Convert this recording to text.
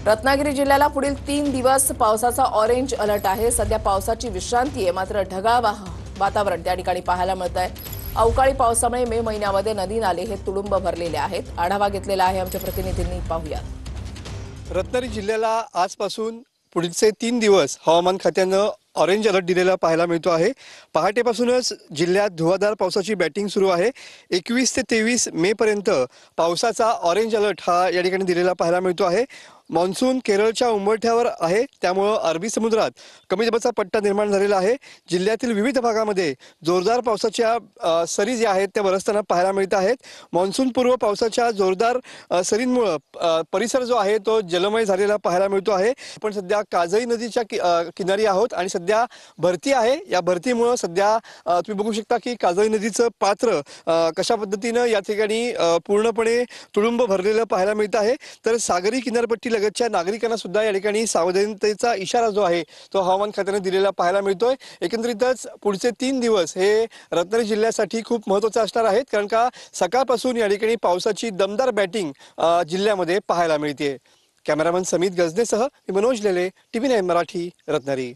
रत्नागिरी जिल्ह्याला पुढील 3 दिवस पावसाचा ऑरेंज अलर्ट आहे। सध्या पावसाची विश्रांती आहे, मात्र ढगाळ वातावरण त्या ठिकाणी पाहायला मिळत आहे। अवकाळी पावसामुळे मे महिन्यामध्ये नदी नाले हे तुडुंब भरलेले आहेत। आढावा घेतलेला आहे आमच्या प्रतिनिधींनी, पाहूयात। रत्नागिरी जिल्ह्याला आजपासून पुढचे 3 दिवस हवामान खात्यानं ऑरेंज अलर्ट दिलेला पाहायला मिळतो आहे। पहाटेपासूनच जिल्ह्यात धुवाधार पावसाची बॅटिंग सुरू आहे। 21 ते 23 मे पर्यंत पावसाचा ऑरेंज अलर्ट हा या ठिकाणी दिलेला पाहायला मिळतो आहे। मॉन्सून केरळच्या उंबरठ्यावर आहे, त्यामुळे अरबी समुद्रात कमी दाबाचा पट्टा निर्माण झालेला आहे। जिल्ह्यातील विविध भागामध्ये जोरदार पावसाच्या सरी ज्या आहेत त्या बरसताना पाहायला मिळत आहेत। मॉन्सून पूर्व पावसाच्या जोरदार सरींमुळे परिसर जो आहे तो जलमय झालेला पाहायला मिळतो आहे। आपण सध्या काजळी नदीच्या किनारी आहोत आणि सध्या भरती आहे। या भरतीमुळे सध्या तुम्ही बघू शकता की काजळी नदीचं पात्र कशा पद्धतीने या ठिकाणी पूर्णपणे तुडुंब भरलेलं पाहायला मिळत आहे। तर सागरी किनारपट्टी लगतच्या नागरिकांना सुद्धा या ठिकाणी सावधानतेचा इशारा जो आहे तो हवामान खात्याने दिलेला पाहायला मिळतोय। एकंदरीतच पुढचे 3 दिवस हे रत्नागिरी जिल्ह्यासाठी खूप महत्त्वाचे असणार आहेत, कारण का सकाळपासून या ठिकाणी पावसाची दमदार बॅटिंग जिल्ह्यामध्ये पाहायला मिळते। कॅमेरामन समित गजनेसह मी मनोज लेले, TV9 मराठी, रत्नागिरी।